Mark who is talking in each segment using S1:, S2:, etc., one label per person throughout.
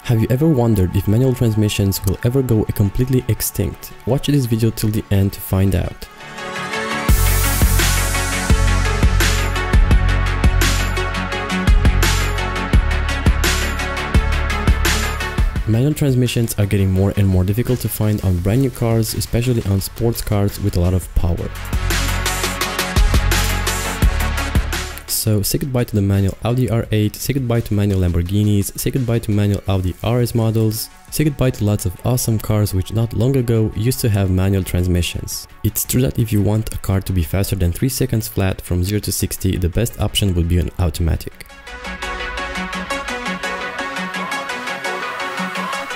S1: Have you ever wondered if manual transmissions will ever go completely extinct? Watch this video till the end to find out. Manual transmissions are getting more and more difficult to find on brand new cars, especially on sports cars with a lot of power. So say goodbye to the manual Audi R8, say goodbye to manual Lamborghinis, say goodbye to manual Audi RS models, say goodbye to lots of awesome cars which not long ago used to have manual transmissions. It's true that if you want a car to be faster than 3 seconds flat from 0 to 60, the best option would be an automatic.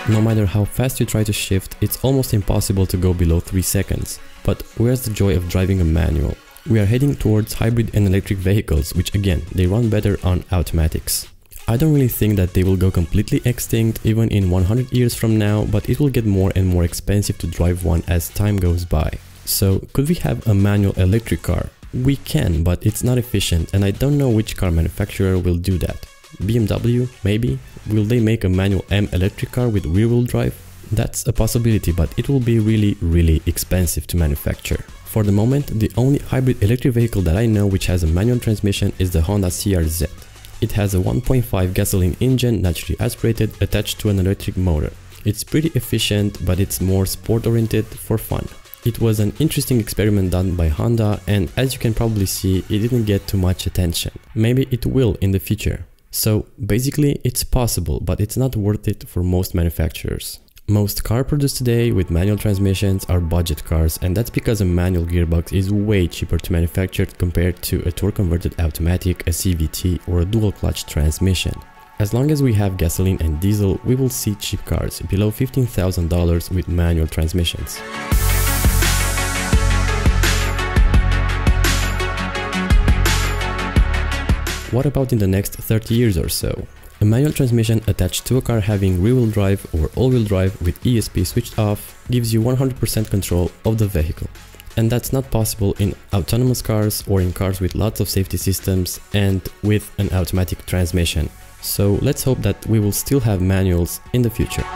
S1: No matter how fast you try to shift, it's almost impossible to go below 3 seconds. But where's the joy of driving a manual? We are heading towards hybrid and electric vehicles, which again, they run better on automatics. I don't really think that they will go completely extinct even in 100 years from now, but it will get more and more expensive to drive one as time goes by. So could we have a manual electric car? We can, but it's not efficient, and I don't know which car manufacturer will do that. BMW, maybe? Will they make a manual M electric car with rear-wheel drive? That's a possibility, but it will be really expensive to manufacture. For the moment, the only hybrid electric vehicle that I know which has a manual transmission is the Honda CR-Z. It has a 1.5 gasoline engine naturally aspirated attached to an electric motor. It's pretty efficient, but it's more sport-oriented for fun. It was an interesting experiment done by Honda, and as you can probably see, it didn't get too much attention. Maybe it will in the future. So basically it's possible, but it's not worth it for most manufacturers. Most cars produced today with manual transmissions are budget cars, and that's because a manual gearbox is way cheaper to manufacture compared to a torque converted automatic, a CVT or a dual clutch transmission. As long as we have gasoline and diesel, we will see cheap cars below $15,000 with manual transmissions. What about in the next 30 years or so? A manual transmission attached to a car having rear-wheel drive or all-wheel drive with ESP switched off gives you 100% control of the vehicle. And that's not possible in autonomous cars or in cars with lots of safety systems and with an automatic transmission. So let's hope that we will still have manuals in the future.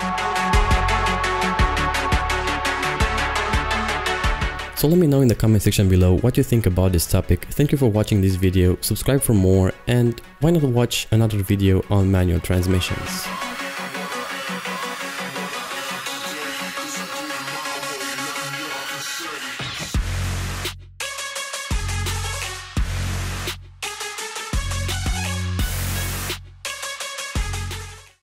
S1: So let me know in the comment section below what you think about this topic. Thank you for watching this video, subscribe for more, and why not watch another video on manual transmissions.